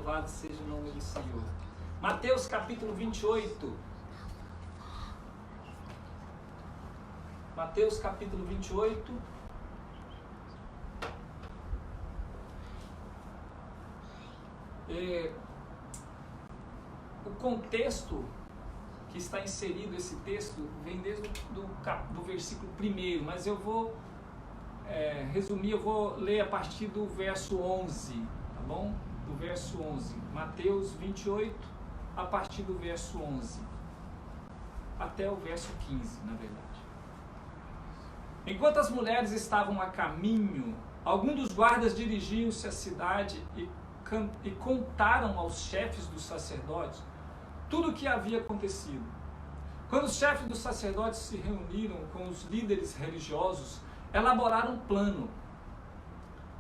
Louvado seja o nome do Senhor. Mateus capítulo 28. Mateus capítulo 28. O contexto que está inserido esse texto vem desde do versículo 1, mas eu vou resumir, eu vou ler a partir do verso 11, tá bom? Do verso 11, Mateus 28, a partir do verso 11, até o verso 15, na verdade. Enquanto as mulheres estavam a caminho, alguns dos guardas dirigiam-se à cidade e contaram aos chefes dos sacerdotes tudo o que havia acontecido. Quando os chefes dos sacerdotes se reuniram com os líderes religiosos, elaboraram um plano.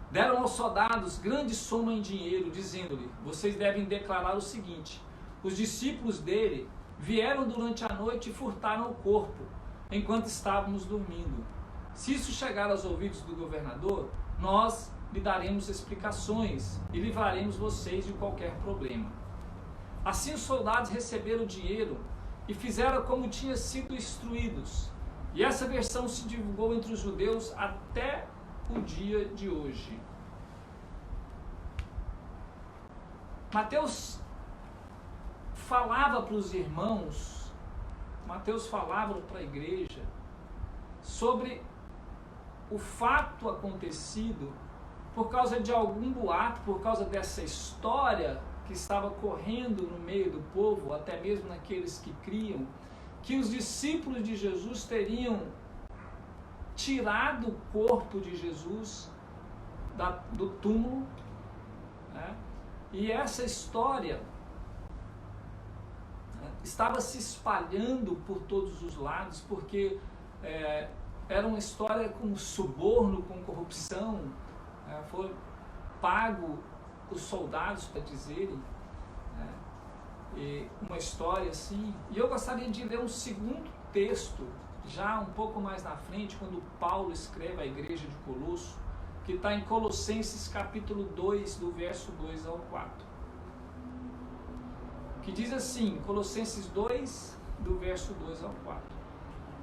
Deram aos soldados grande soma em dinheiro, dizendo-lhe: vocês devem declarar o seguinte: os discípulos dele vieram durante a noite e furtaram o corpo, enquanto estávamos dormindo. Se isso chegar aos ouvidos do governador, nós lhe daremos explicações e livraremos vocês de qualquer problema. Assim os soldados receberam o dinheiro e fizeram como tinham sido instruídos. E essa versão se divulgou entre os judeus até o dia de hoje. Mateus falava para os irmãos, Mateus falava para a igreja sobre o fato acontecido por causa de algum boato, por causa dessa história que estava correndo no meio do povo, até mesmo naqueles que criam, que os discípulos de Jesus teriam tirado o corpo de Jesus do túmulo, né? E essa história estava se espalhando por todos os lados, porque era uma história com suborno, com corrupção, foi pago os soldados para dizerem, né? E uma história assim. E eu gostaria de ler um segundo texto, já um pouco mais na frente, quando Paulo escreve à igreja de Colosso, que está em Colossenses capítulo 2, do verso 2 ao 4. Que diz assim, Colossenses 2, do verso 2 ao 4.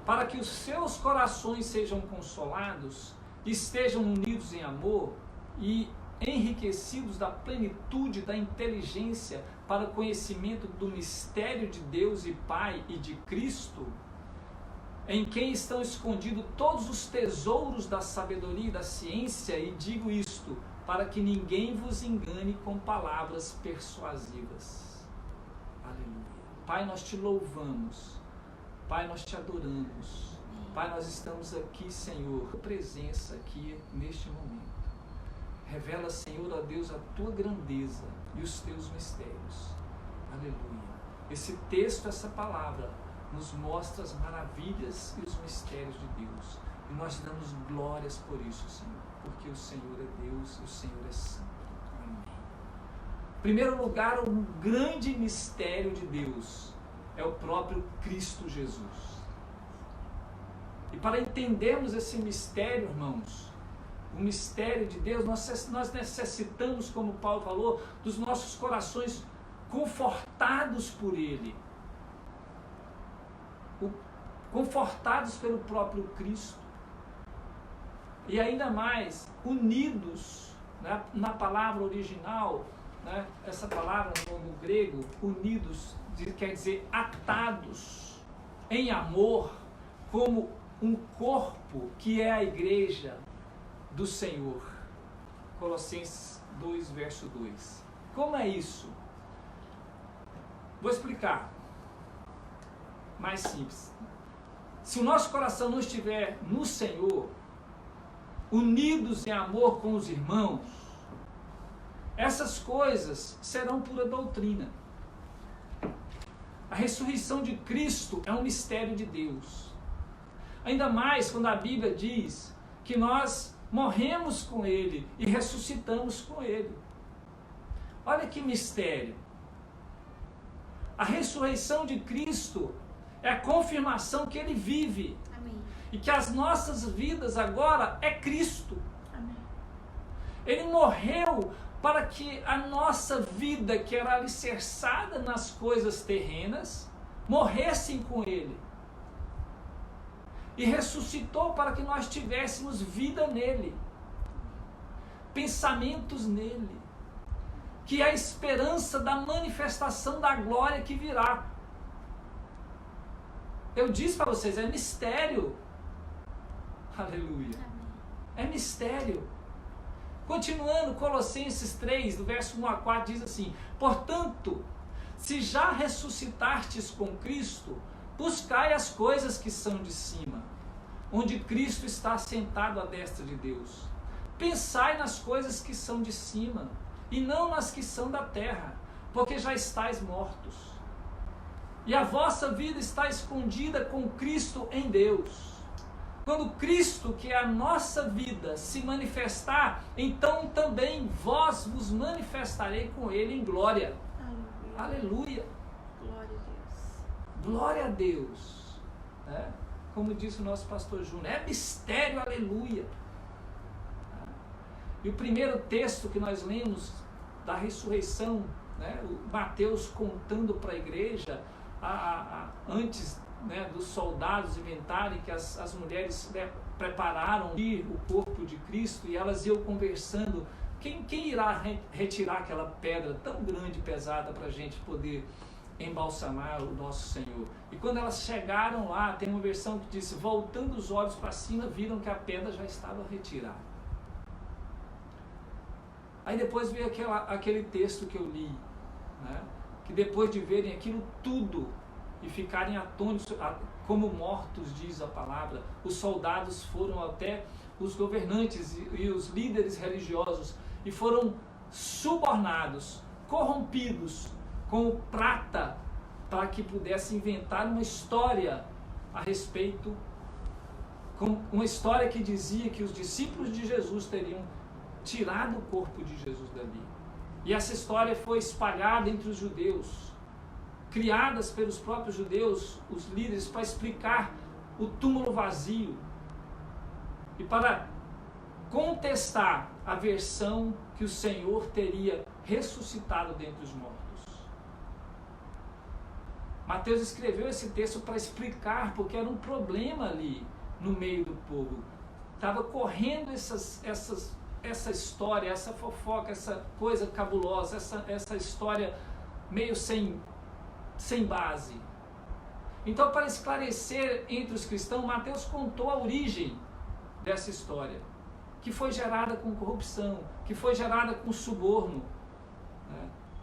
Para que os seus corações sejam consolados, estejam unidos em amor e enriquecidos da plenitude da inteligência para o conhecimento do mistério de Deus e Pai e de Cristo, em quem estão escondidos todos os tesouros da sabedoria e da ciência, e digo isto, para que ninguém vos engane com palavras persuasivas. Aleluia. Pai, nós te louvamos. Pai, nós te adoramos. Pai, nós estamos aqui, Senhor, presença aqui neste momento. Revela, Senhor, a Deus, a tua grandeza e os teus mistérios. Aleluia. Esse texto, essa palavra, nos mostra as maravilhas e os mistérios de Deus. E nós te damos glórias por isso, Senhor. Porque o Senhor é Deus e o Senhor é santo. Amém. Em primeiro lugar, um grande mistério de Deus é o próprio Cristo Jesus. E para entendermos esse mistério, irmãos, o mistério de Deus, nós necessitamos, como Paulo falou, dos nossos corações confortados por Ele, confortados pelo próprio Cristo, e ainda mais unidos, né, na palavra original, né, essa palavra no grego, unidos, quer dizer atados em amor, como um corpo que é a igreja do Senhor. Colossenses 2, verso 2. Como é isso? Vou explicar. Mais simples. Se o nosso coração não estiver no Senhor, unidos em amor com os irmãos, essas coisas serão pura doutrina. A ressurreição de Cristo é um mistério de Deus. Ainda mais quando a Bíblia diz que nós morremos com Ele e ressuscitamos com Ele. Olha que mistério. A ressurreição de Cristo é a confirmação que Ele vive. Amém. E que as nossas vidas agora é Cristo. Amém. Ele morreu para que a nossa vida, que era alicerçada nas coisas terrenas, morressem com Ele. E ressuscitou para que nós tivéssemos vida nele, pensamentos nele, que é a esperança da manifestação da glória que virá. Eu disse para vocês, é mistério. Aleluia. É mistério. Continuando, Colossenses 3, do verso 1 a 4, diz assim: portanto, se já ressuscitastes com Cristo, buscai as coisas que são de cima, onde Cristo está sentado à destra de Deus. Pensai nas coisas que são de cima, e não nas que são da terra, porque já estáis mortos. E a vossa vida está escondida com Cristo em Deus. Quando Cristo, que é a nossa vida, se manifestar, então também vós vos manifestarei com Ele em glória. Aleluia. Glória a Deus. Glória a Deus. Como disse o nosso pastor Júnior, é mistério, aleluia. E o primeiro texto que nós lemos da ressurreição, o Mateus contando para a igreja, antes dos soldados inventarem que as mulheres prepararam o corpo de Cristo, e elas iam conversando, quem irá retirar aquela pedra tão grande e pesada para a gente poder embalsamar o nosso Senhor? E quando elas chegaram lá, tem uma versão que diz, voltando os olhos para cima, viram que a pedra já estava retirada. Aí depois veio aquele texto que eu li, que depois de verem aquilo tudo e ficarem atônitos, como mortos, diz a palavra, os soldados foram até os governantes e os líderes religiosos e foram subornados, corrompidos com prata, para que pudesse inventar uma história a respeito, uma história que dizia que os discípulos de Jesus teriam tirado o corpo de Jesus dali. E essa história foi espalhada entre os judeus, criadas pelos próprios judeus, os líderes, para explicar o túmulo vazio e para contestar a versão que o Senhor teria ressuscitado dentre os mortos. Mateus escreveu esse texto para explicar, porque era um problema ali no meio do povo. Estava correndo essa história, essa fofoca, essa coisa cabulosa, essa história meio sem base. Então, para esclarecer entre os cristãos, Mateus contou a origem dessa história, que foi gerada com corrupção, que foi gerada com suborno,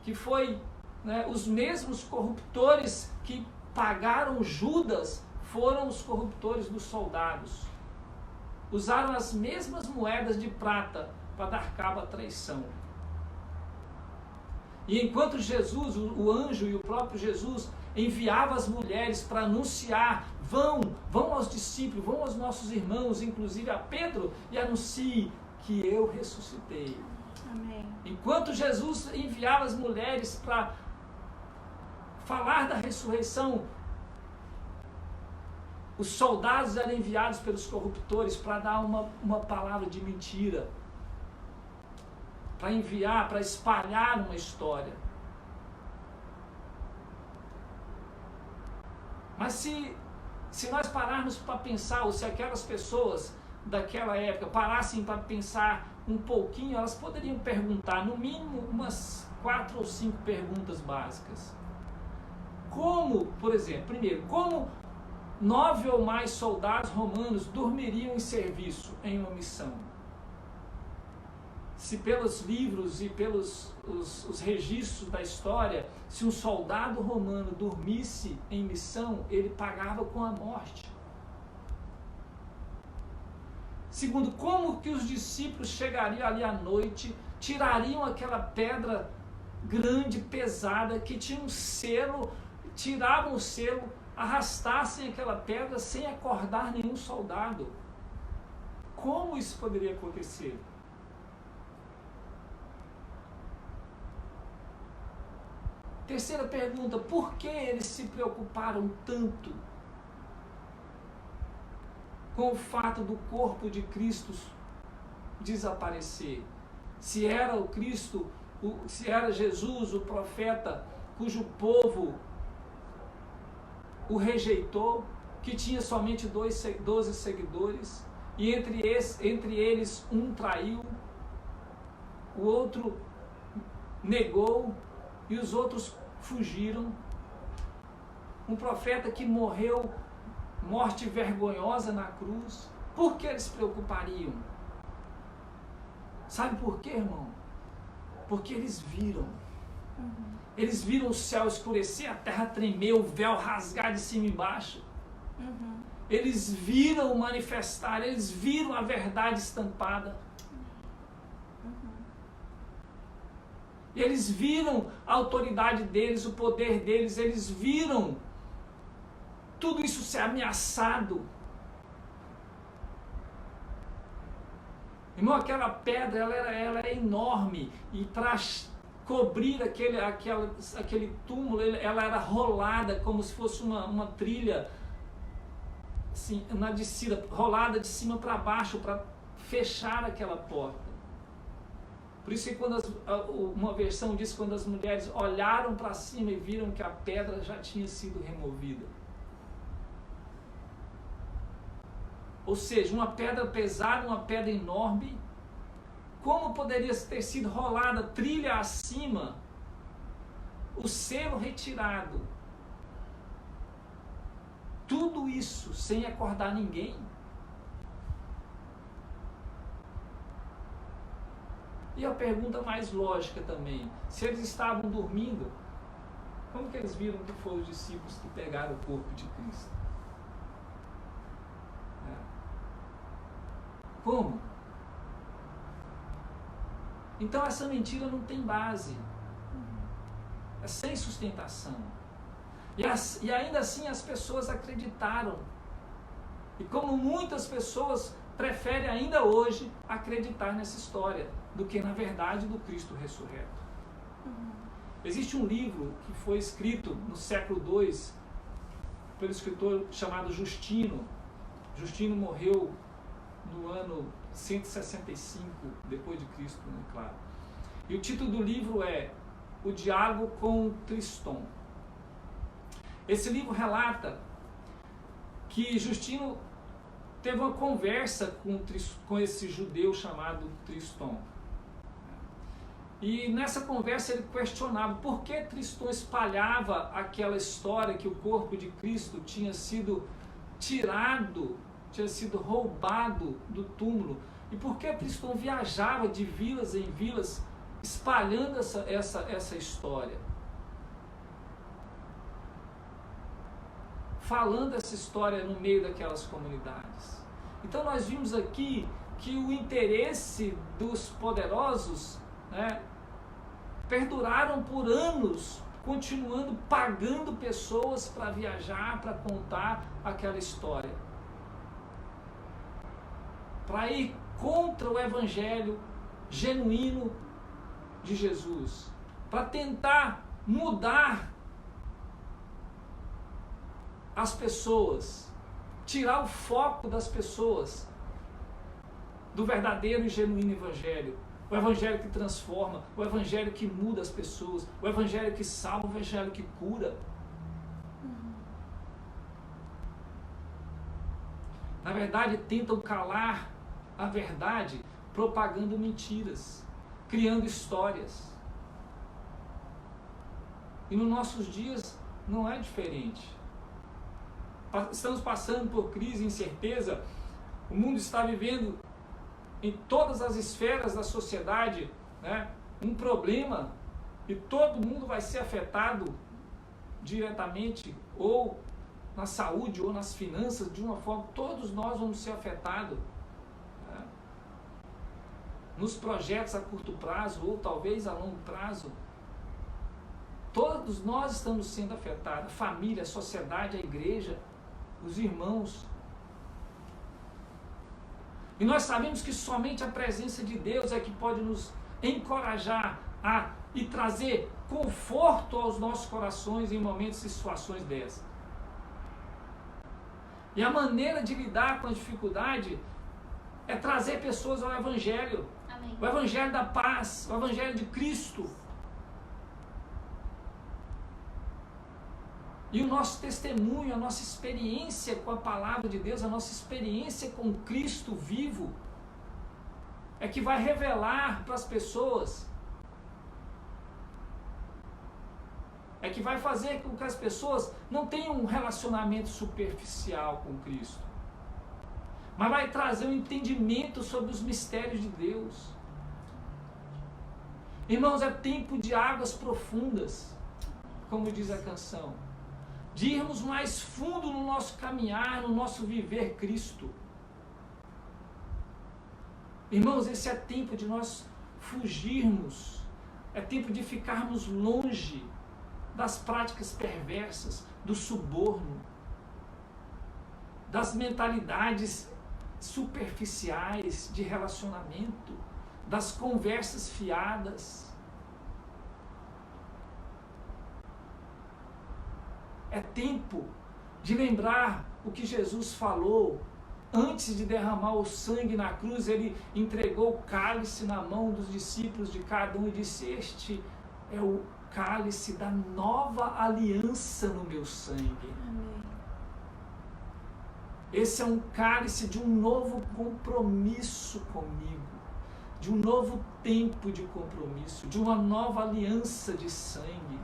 que foi os mesmos corruptores que pagaram Judas, foram os corruptores dos soldados. Usaram as mesmas moedas de prata para dar cabo à traição. E enquanto Jesus, o anjo e o próprio Jesus, enviava as mulheres para anunciar, vão aos discípulos, vão aos nossos irmãos, inclusive a Pedro, e anuncie que eu ressuscitei. Amém. Enquanto Jesus enviava as mulheres para falar da ressurreição, os soldados eram enviados pelos corruptores para dar uma palavra de mentira, para enviar, para espalhar uma história. Mas se nós pararmos para pensar, ou se aquelas pessoas daquela época parassem para pensar um pouquinho, elas poderiam perguntar, no mínimo, umas 4 ou 5 perguntas básicas. Como, por exemplo, primeiro, como 9 ou mais soldados romanos dormiriam em serviço em uma missão? Se pelos livros e pelos os registros da história, se um soldado romano dormisse em missão, ele pagava com a morte. Segundo, como que os discípulos chegariam ali à noite, tirariam aquela pedra grande, pesada, que tinha um selo, tiravam o selo, arrastassem aquela pedra sem acordar nenhum soldado? Como isso poderia acontecer? Terceira pergunta, por que eles se preocuparam tanto com o fato do corpo de Cristo desaparecer? se era o Cristo, se era Jesus, o profeta, cujo povo o rejeitou, que tinha somente 12 seguidores, e entre eles um traiu, o outro negou e os outros fugiram. Um profeta que morreu morte vergonhosa na cruz. Por que eles se preocupariam? Sabe por quê, irmão? Porque eles viram. Eles viram o céu escurecer, a terra tremer, o véu rasgar de cima e embaixo. Eles viram manifestar, eles viram a verdade estampada. Eles viram a autoridade deles, o poder deles, eles viram tudo isso ser ameaçado. Irmão, aquela pedra, ela é enorme, e para cobrir aquele túmulo, ela era rolada como se fosse uma trilha, assim, na descida, rolada de cima para baixo, para fechar aquela porta. Por isso que uma versão diz, quando as mulheres olharam para cima e viram que a pedra já tinha sido removida. Ou seja, uma pedra pesada, uma pedra enorme, como poderia ter sido rolada trilha acima, o selo retirado? Tudo isso sem acordar ninguém. E a pergunta mais lógica também, se eles estavam dormindo, como que eles viram que foram os discípulos que pegaram o corpo de Cristo? Como? Então essa mentira não tem base. É sem sustentação. E ainda assim as pessoas acreditaram. E como muitas pessoas preferem ainda hoje acreditar nessa história do que na verdade do Cristo ressurreto. Existe um livro que foi escrito no século II pelo escritor chamado Justino. Justino morreu no ano 165 depois de Cristo, né, claro. E o título do livro é O Diálogo com Triston. Esse livro relata que Justino teve uma conversa com esse judeu chamado Triston. E nessa conversa ele questionava por que Triston espalhava aquela história que o corpo de Cristo tinha sido tirado, tinha sido roubado do túmulo. E por que Triston viajava de vilas em vilas espalhando essa história? Falando essa história no meio daquelas comunidades. Então nós vimos aqui que o interesse dos poderosos, né, perduraram por anos, continuando pagando pessoas para viajar, para contar aquela história. Para ir contra o evangelho genuíno de Jesus. Para tentar mudar as pessoas, tirar o foco das pessoas do verdadeiro e genuíno evangelho. O evangelho que transforma, o evangelho que muda as pessoas, o evangelho que salva, o evangelho que cura. Na verdade, tentam calar a verdade propagando mentiras, criando histórias. E nos nossos dias não é diferente. Estamos passando por crise e incerteza. O mundo está vivendo em todas as esferas da sociedade, né, um problema, e todo mundo vai ser afetado diretamente, ou na saúde, ou nas finanças, de uma forma, todos nós vamos ser afetados, né, nos projetos a curto prazo, ou talvez a longo prazo. Todos nós estamos sendo afetados, a família, a sociedade, a igreja, os irmãos. E nós sabemos que somente a presença de Deus é que pode nos encorajar e trazer conforto aos nossos corações em momentos e situações dessas. E a maneira de lidar com a dificuldade é trazer pessoas ao Evangelho. Amém. Amém. O Evangelho da paz, o Evangelho de Cristo. E o nosso testemunho, a nossa experiência com a palavra de Deus, a nossa experiência com Cristo vivo, é que vai revelar para as pessoas, é que vai fazer com que as pessoas não tenham um relacionamento superficial com Cristo, mas vai trazer um entendimento sobre os mistérios de Deus. Irmãos, é tempo de águas profundas, como diz a canção, de irmos mais fundo no nosso caminhar, no nosso viver Cristo. Irmãos, esse é tempo de nós fugirmos, é tempo de ficarmos longe das práticas perversas, do suborno, das mentalidades superficiais de relacionamento, das conversas fiadas. É tempo de lembrar o que Jesus falou. Antes de derramar o sangue na cruz, ele entregou o cálice na mão dos discípulos de cada um e disse: este é o cálice da nova aliança no meu sangue. Amém. Esse é um cálice de um novo compromisso comigo, de um novo tempo de compromisso, de uma nova aliança de sangue.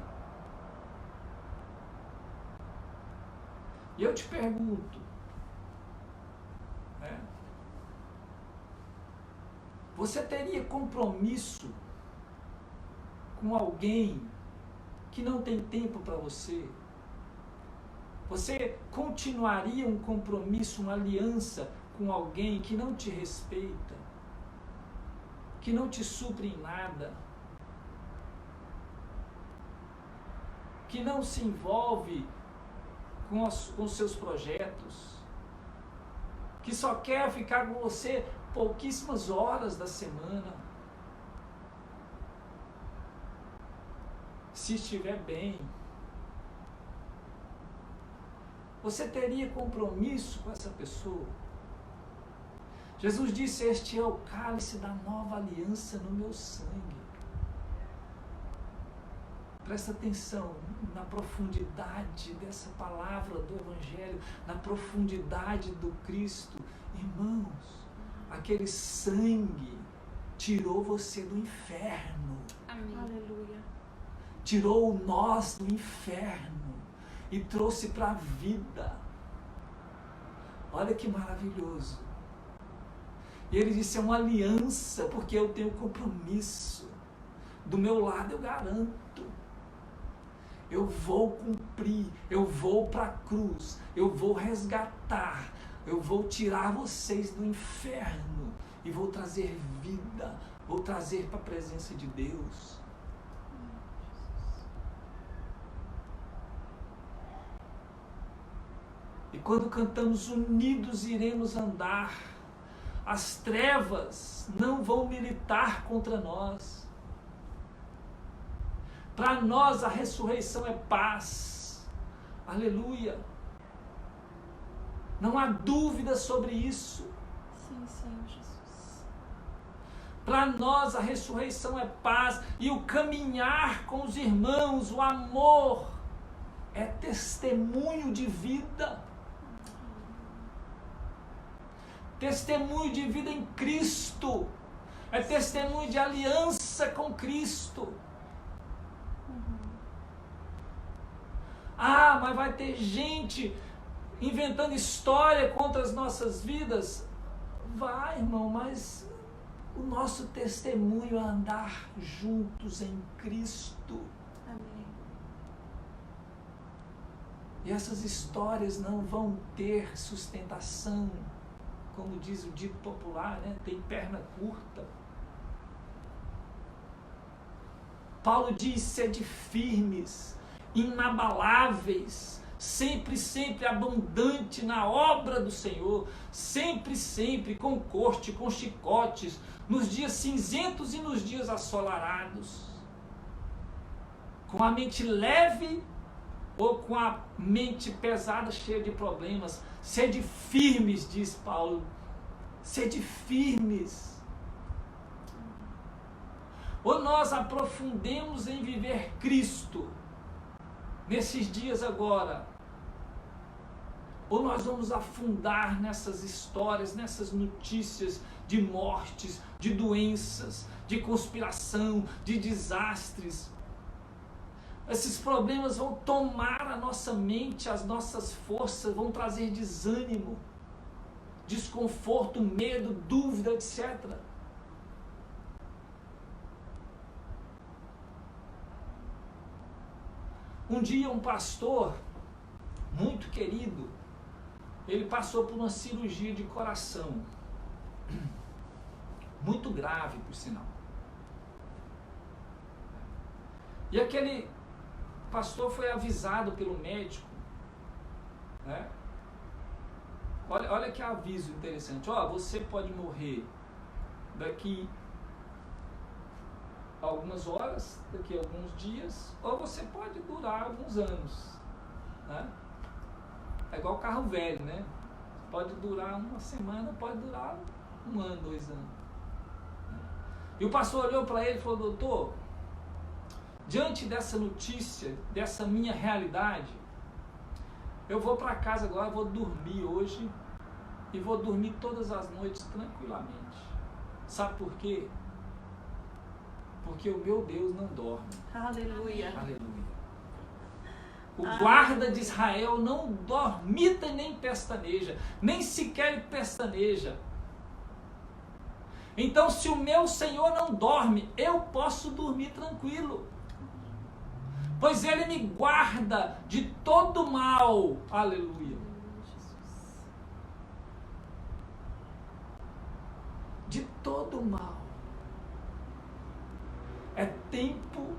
E eu te pergunto, você teria compromisso com alguém que não tem tempo para você? Você continuaria um compromisso, uma aliança com alguém que não te respeita, que não te supre em nada, que não se envolve com os seus projetos, que só quer ficar com você pouquíssimas horas da semana, se estiver bem? Você teria compromisso com essa pessoa? Jesus disse: este é o cálice da nova aliança no meu sangue. Presta atenção na profundidade dessa palavra do Evangelho, na profundidade do Cristo. Irmãos, aquele sangue tirou você do inferno. Amém. Aleluia. Tirou nós do inferno e trouxe para a vida. Olha que maravilhoso. E ele disse: é uma aliança, porque eu tenho compromisso. Do meu lado eu garanto. Eu vou cumprir, eu vou para a cruz, eu vou resgatar, eu vou tirar vocês do inferno e vou trazer vida, vou trazer para a presença de Deus. E quando cantamos unidos iremos andar, as trevas não vão militar contra nós. Para nós a ressurreição é paz. Aleluia. Não há dúvida sobre isso. Sim, Senhor Jesus. Para nós a ressurreição é paz. E o caminhar com os irmãos, o amor, é testemunho de vida. Testemunho de vida em Cristo. É testemunho de aliança com Cristo. Ah, mas vai ter gente inventando história contra as nossas vidas. Vai, irmão, mas o nosso testemunho é andar juntos em Cristo. Amém. E essas histórias não vão ter sustentação, como diz o dito popular, né? Tem perna curta. Paulo diz: sede firmes, inabaláveis, sempre, sempre abundante na obra do Senhor, sempre, sempre com corte, com chicotes, nos dias cinzentos e nos dias assolarados, com a mente leve ou com a mente pesada, cheia de problemas. Sede firmes, diz Paulo, sede firmes. Ou nós aprofundemos em viver Cristo nesses dias agora, ou nós vamos afundar nessas histórias, nessas notícias de mortes, de doenças, de conspiração, de desastres. Esses problemas vão tomar a nossa mente, as nossas forças, vão trazer desânimo, desconforto, medo, dúvida, etc. Um dia um pastor muito querido, ele passou por uma cirurgia de coração, muito grave, por sinal. E aquele pastor foi avisado pelo médico, né? Olha que aviso interessante. Você pode morrer daqui a algumas horas, daqui a alguns dias, ou você pode durar alguns anos, né? É igual carro velho, né? Pode durar uma semana, pode durar 1 ano, 2 anos. E o pastor olhou para ele e falou: doutor, diante dessa notícia, dessa minha realidade, eu vou para casa agora, vou dormir hoje e vou dormir todas as noites tranquilamente. Sabe por quê? Porque o meu Deus não dorme. Aleluia. Aleluia. O guarda de Israel não dormita nem pestaneja, nem sequer pestaneja. Então, se o meu Senhor não dorme, eu posso dormir tranquilo, pois Ele me guarda de todo mal. Aleluia. De todo mal. É tempo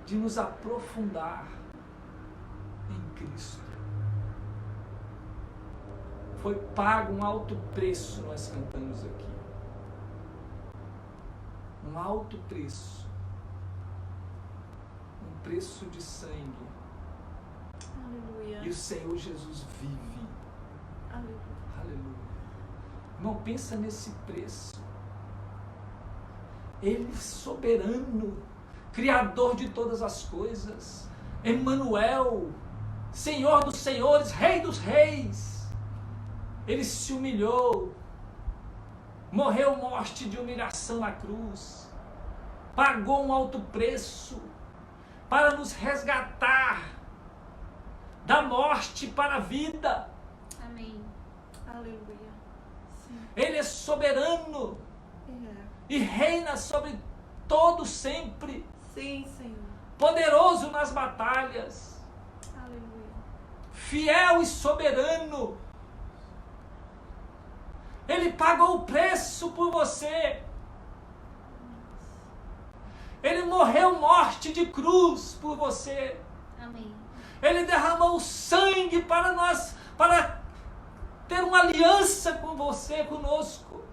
de nos aprofundar em Cristo. Foi pago um alto preço, nós cantamos aqui. Um alto preço. Um preço de sangue. Aleluia. E o Senhor Jesus vive. Aleluia. Aleluia. Não pensa nesse preço. Ele soberano, Criador de todas as coisas, Emmanuel, Senhor dos senhores, Rei dos reis. Ele se humilhou, morreu morte de humilhação na cruz, pagou um alto preço para nos resgatar da morte para a vida. Amém. Aleluia. Sim. Ele é soberano É. e reina sobre todo sempre, Sim, Senhor. poderoso nas batalhas, Aleluia. fiel e soberano. Ele pagou o preço por você. Ele morreu morte de cruz por você. Amém. Ele derramou sangue para nós, para ter uma aliança com você, conosco.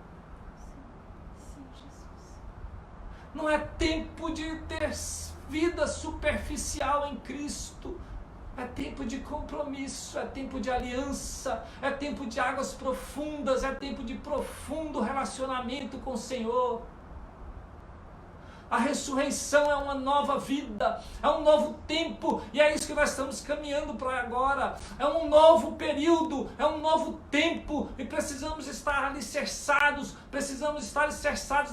Sim, Jesus. Não é tempo de ter vida superficial em Cristo. É tempo de compromisso, é tempo de aliança, é tempo de águas profundas, é tempo de profundo relacionamento com o Senhor. A ressurreição é uma nova vida, é um novo tempo, e é isso que nós estamos caminhando para agora. É um novo período, é um novo tempo, e precisamos estar alicerçados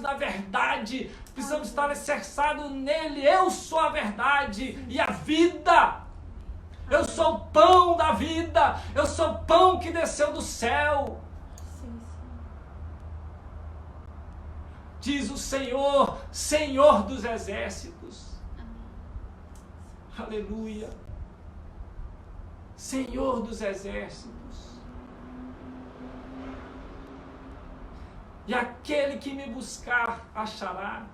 na verdade, precisamos estar alicerçados nele. Eu sou a verdade e a vida. Eu sou o pão da vida, eu sou o pão que desceu do céu. Sim, sim. Diz o Senhor, Senhor dos exércitos. Amém. Aleluia. Senhor dos exércitos. E aquele que me buscar, achará.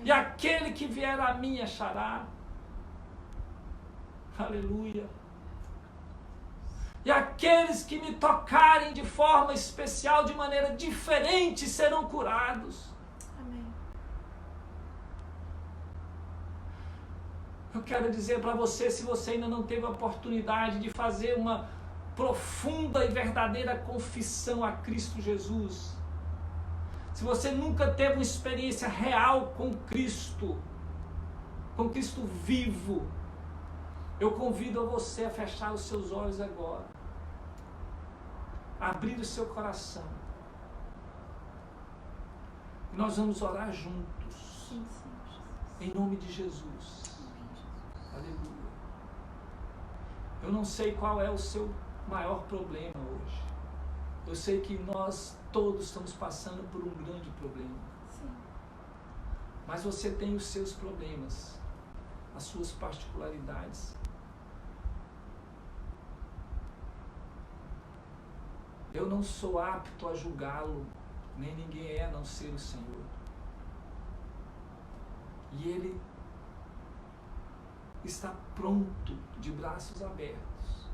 E aquele que vier a mim, achará. Aleluia. E aqueles que me tocarem de forma especial, de maneira diferente, serão curados. Amém. Eu quero dizer para você, se você ainda não teve a oportunidade de fazer uma profunda e verdadeira confissão a Cristo Jesus, se você nunca teve uma experiência real com Cristo vivo, eu convido a você a fechar os seus olhos agora, abrir o seu coração. Nós vamos orar juntos. Sim, Senhor Jesus. Em nome de Jesus. Amém, Jesus. Aleluia. Eu não sei qual é o seu maior problema hoje. Eu sei que nós todos estamos passando por um grande problema. Sim. Mas você tem os seus problemas, as suas particularidades. Eu não sou apto a julgá-lo, nem ninguém é a não ser o Senhor. E Ele está pronto, de braços abertos,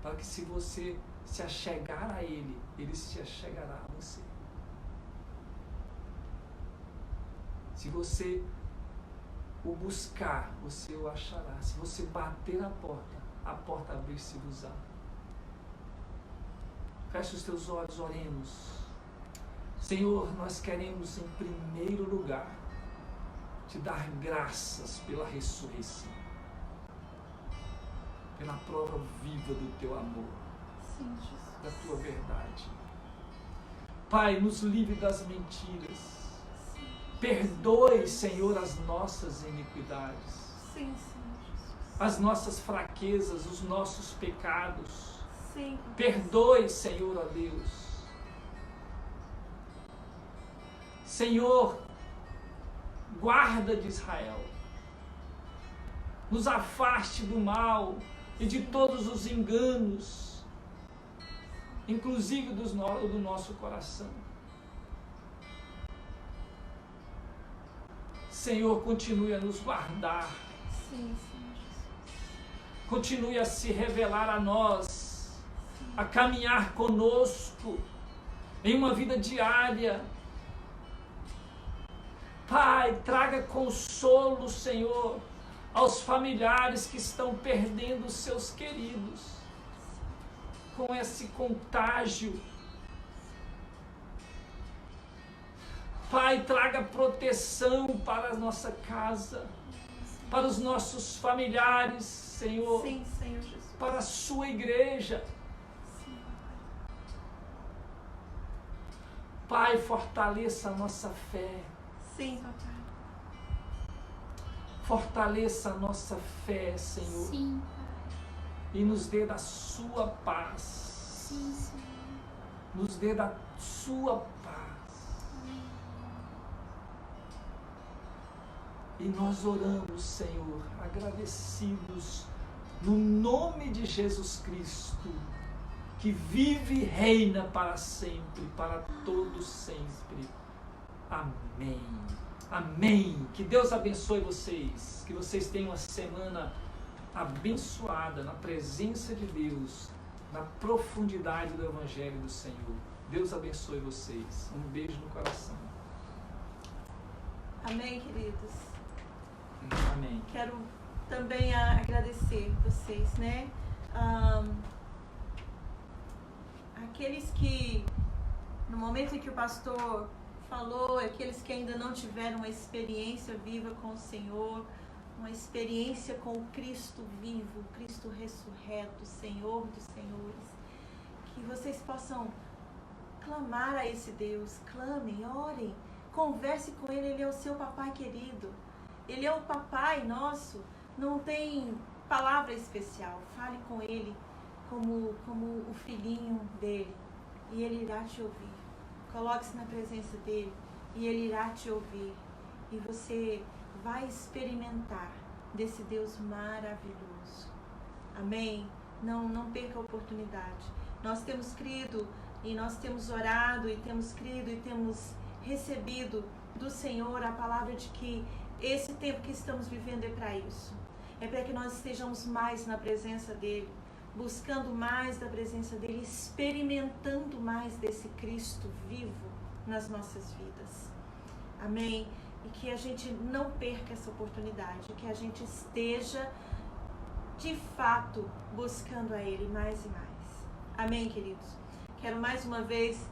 para que, se você se achegar a Ele, Ele se achegará a você. Se você o buscar, você o achará. Se você bater a porta abrir-se-vos-á. Feche os teus olhos, oremos. Senhor, nós queremos em primeiro lugar te dar graças pela ressurreição, pela prova viva do teu amor, Sim, Jesus. da tua verdade. Pai, nos livre das mentiras. Sim. Perdoe, Senhor, as nossas iniquidades, Sim, Senhor Jesus. as nossas fraquezas, os nossos pecados. Sim. Perdoe, Senhor, ó Deus. Senhor, guarda de Israel. Nos afaste do mal e de todos os enganos, inclusive do nosso coração. Senhor, continue a nos guardar. Sim, Senhor Jesus. Continue a se revelar a nós, a caminhar conosco em uma vida diária. Pai, traga consolo, Senhor, aos familiares que estão perdendo os seus queridos com esse contágio. Pai, traga proteção para a nossa casa, para os nossos familiares, Senhor, Sim, Senhor Jesus. para a sua igreja. Sim, Pai, fortaleça a nossa fé, Sim, papai. fortaleça a nossa fé, Senhor, Sim, Pai. e nos dê da sua paz, Sim, Senhor. nos dê da sua paz. Amém. E nós oramos, Senhor, agradecidos no nome de Jesus Cristo, que vive e reina para sempre, para todos sempre. Amém. Amém. Que Deus abençoe vocês, que vocês tenham uma semana abençoada na presença de Deus, na profundidade do Evangelho do Senhor. Deus abençoe vocês. Um beijo no coração. Amém, queridos. Amém. Quero também agradecer vocês, né? Aqueles que, no momento em que o pastor falou, aqueles que ainda não tiveram uma experiência viva com o Senhor, uma experiência com o Cristo vivo, o Cristo ressurreto, Senhor dos Senhores, que vocês possam clamar a esse Deus, clamem, orem, converse com Ele, Ele é o seu papai querido, Ele é o papai nosso, não tem palavra especial, fale com Ele como o filhinho dele, e Ele irá te ouvir. Coloque-se na presença dele e Ele irá te ouvir. E você vai experimentar desse Deus maravilhoso. Amém? Não perca a oportunidade. Nós temos crido e nós temos orado e temos crido e temos recebido do Senhor a palavra de que esse tempo que estamos vivendo é para isso. É para que nós estejamos mais na presença dele, buscando mais da presença dele, experimentando mais desse Cristo vivo nas nossas vidas. Amém? E que a gente não perca essa oportunidade, que a gente esteja de fato buscando a Ele mais e mais. Amém, queridos? Quero mais uma vez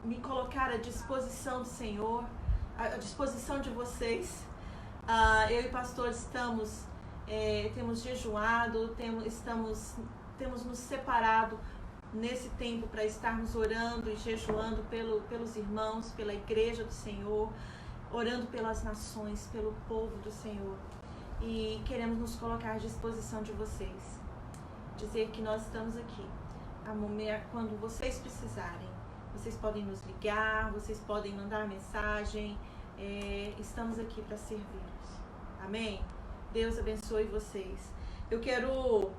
me colocar à disposição do Senhor, à disposição de vocês. Eu e o pastor temos jejuado, temos nos separado nesse tempo para estarmos orando e jejuando pelos irmãos, pela igreja do Senhor, orando pelas nações, pelo povo do Senhor. E queremos nos colocar à disposição de vocês. Dizer que nós estamos aqui. Quando vocês precisarem, vocês podem nos ligar, vocês podem mandar mensagem. Estamos aqui para servi-los. Amém? Deus abençoe vocês. Eu quero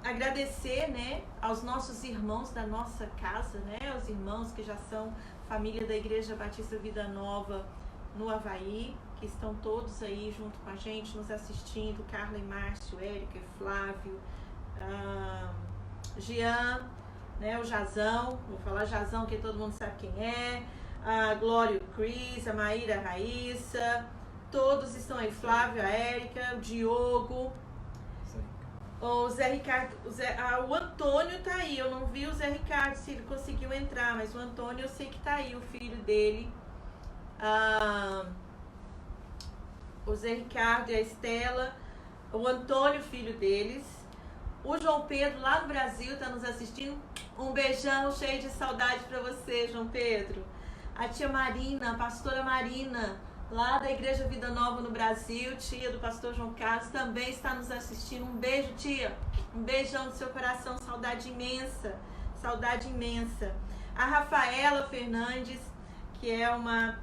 agradecer, né, aos nossos irmãos da nossa casa, né, os irmãos que já são família da Igreja Batista Vida Nova no Havaí, que estão todos aí junto com a gente, nos assistindo, Carla e Márcio, Érica e Flávio, Jean, né, o Jazão, vou falar Jazão que todo mundo sabe quem é, a Glória e o Cris, a Maíra, a Raíssa, todos estão aí, Flávio, a Érica, o Diogo, o Zé Ricardo, o Antônio tá aí, eu não vi o Zé Ricardo se ele conseguiu entrar, mas o Antônio eu sei que tá aí, o filho dele, o Zé Ricardo e a Estela, o Antônio, filho deles, o João Pedro lá no Brasil tá nos assistindo, um beijão cheio de saudade para você, João Pedro, a tia Marina, a pastora Marina, lá da Igreja Vida Nova no Brasil, tia do pastor João Carlos, também está nos assistindo. Um beijo, tia. Um beijão no seu coração. Saudade imensa. Saudade imensa. A Rafaela Fernandes, que é uma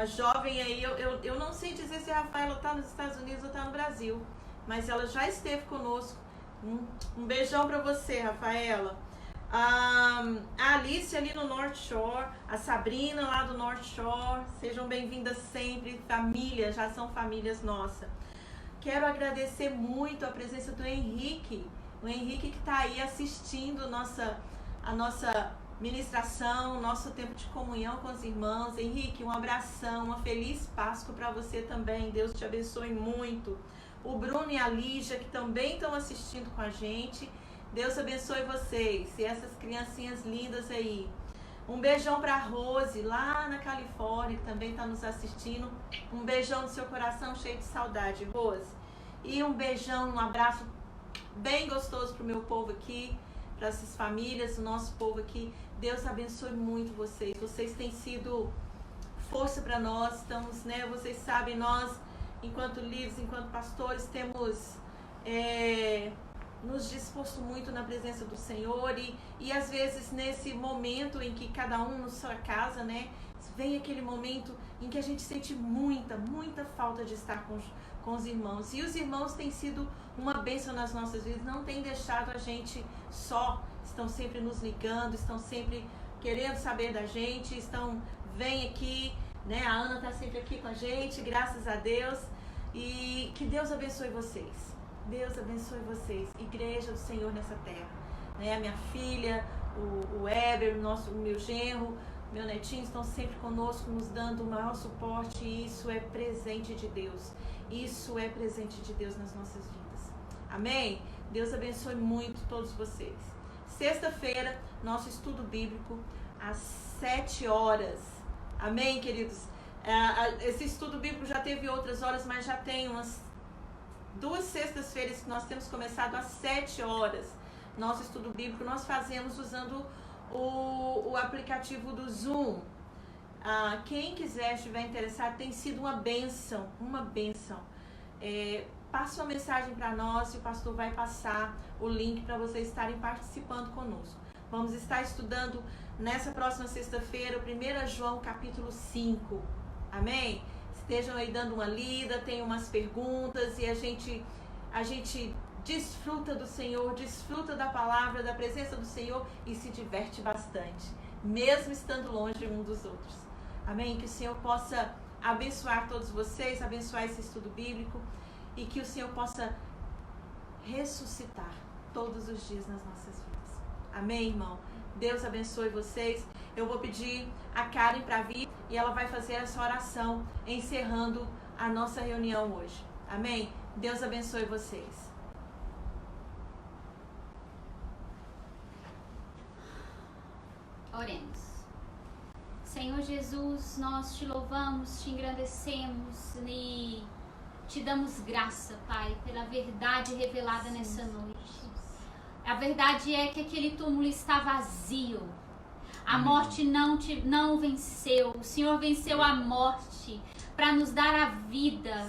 jovem aí. Eu não sei dizer se a Rafaela está nos Estados Unidos ou está no Brasil, mas ela já esteve conosco. Um beijão para você, Rafaela. A Alice ali no North Shore, a Sabrina lá do North Shore, sejam bem-vindas sempre, família, já são famílias nossas. Quero agradecer muito a presença do Henrique, o Henrique que está aí assistindo a nossa ministração, nosso tempo de comunhão com os irmãos. Henrique, um abração, uma feliz Páscoa para você também, Deus te abençoe muito. O Bruno e a Lígia que também estão assistindo com a gente. Deus abençoe vocês e essas criancinhas lindas aí. Um beijão para a Rose, lá na Califórnia, que também está nos assistindo. Um beijão no seu coração, cheio de saudade, Rose. E um beijão, um abraço bem gostoso para o meu povo aqui, para essas famílias, o nosso povo aqui. Deus abençoe muito vocês. Vocês têm sido força para nós. Estamos, né? Vocês sabem, nós, enquanto líderes, enquanto pastores, temos nos disposto muito na presença do Senhor e às vezes nesse momento em que cada um na sua casa, né, vem aquele momento em que a gente sente muita falta de estar com os irmãos. E os irmãos têm sido uma bênção nas nossas vidas, não têm deixado a gente só, estão sempre nos ligando, estão sempre querendo saber da gente, vem aqui, né, a Ana está sempre aqui com a gente, graças a Deus, e que Deus abençoe vocês. Deus abençoe vocês, Igreja do Senhor nessa terra, né? A minha filha, o Eber, o meu genro, meu netinho estão sempre conosco, nos dando o maior suporte, e isso é presente de Deus, isso é presente de Deus nas nossas vidas, amém? Deus abençoe muito todos vocês. Sexta-feira, nosso estudo bíblico, às 7 horas, amém, queridos? Esse estudo bíblico já teve outras horas, mas já tem umas 2 sextas-feiras que nós temos começado às 7 horas. Nosso estudo bíblico nós fazemos usando o aplicativo do Zoom. Quem quiser, estiver interessado, tem sido uma bênção, Passa uma mensagem para nós e o pastor vai passar o link para vocês estarem participando conosco. Vamos estar estudando nessa próxima sexta-feira, 1 João capítulo 5. Amém? Estejam aí dando uma lida, tem umas perguntas e a gente desfruta do Senhor, desfruta da palavra, da presença do Senhor e se diverte bastante, mesmo estando longe um dos outros. Amém? Que o Senhor possa abençoar todos vocês, abençoar esse estudo bíblico e que o Senhor possa ressuscitar todos os dias nas nossas vidas. Amém, irmão? Deus abençoe vocês. Eu vou pedir a Karen para vir e ela vai fazer essa oração encerrando a nossa reunião hoje. Amém? Deus abençoe vocês. Oremos. Senhor Jesus, nós te louvamos, te engrandecemos e te damos graça, Pai, pela verdade revelada nessa noite. A verdade é que aquele túmulo está vazio. A morte não venceu. O Senhor venceu a morte para nos dar a vida.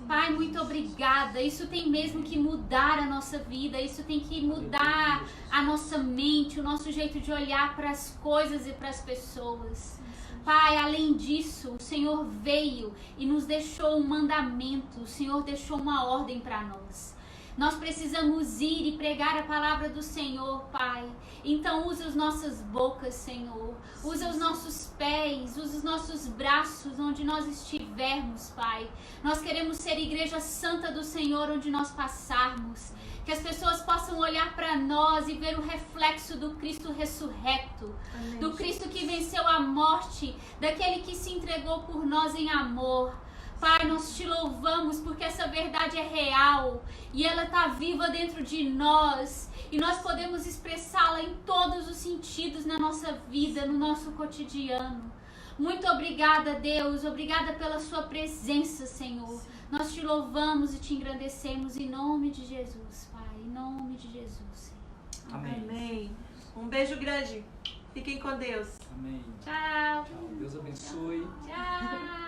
Pai, muito obrigada. Isso tem mesmo que mudar a nossa vida. Isso tem que mudar a nossa mente, o nosso jeito de olhar para as coisas e para as pessoas. Pai, além disso, o Senhor veio e nos deixou um mandamento. O Senhor deixou uma ordem para nós. Nós precisamos ir e pregar a palavra do Senhor, Pai. Então usa as nossas bocas, Senhor. Usa os nossos pés, usa os nossos braços onde nós estivermos, Pai. Nós queremos ser igreja santa do Senhor onde nós passarmos. Que as pessoas possam olhar para nós e ver o reflexo do Cristo ressurrecto. Amém. Do Cristo que venceu a morte, daquele que se entregou por nós em amor. Pai, nós te louvamos porque essa verdade é real e ela está viva dentro de nós e nós podemos expressá-la em todos os sentidos na nossa vida, no nosso cotidiano. Muito obrigada, Deus, obrigada pela sua presença, Senhor. Nós te louvamos e te engrandecemos em nome de Jesus, Pai, em nome de Jesus, Senhor. Amém. Amém. Um beijo grande. Fiquem com Deus. Amém. Tchau. Tchau. Deus abençoe. Tchau.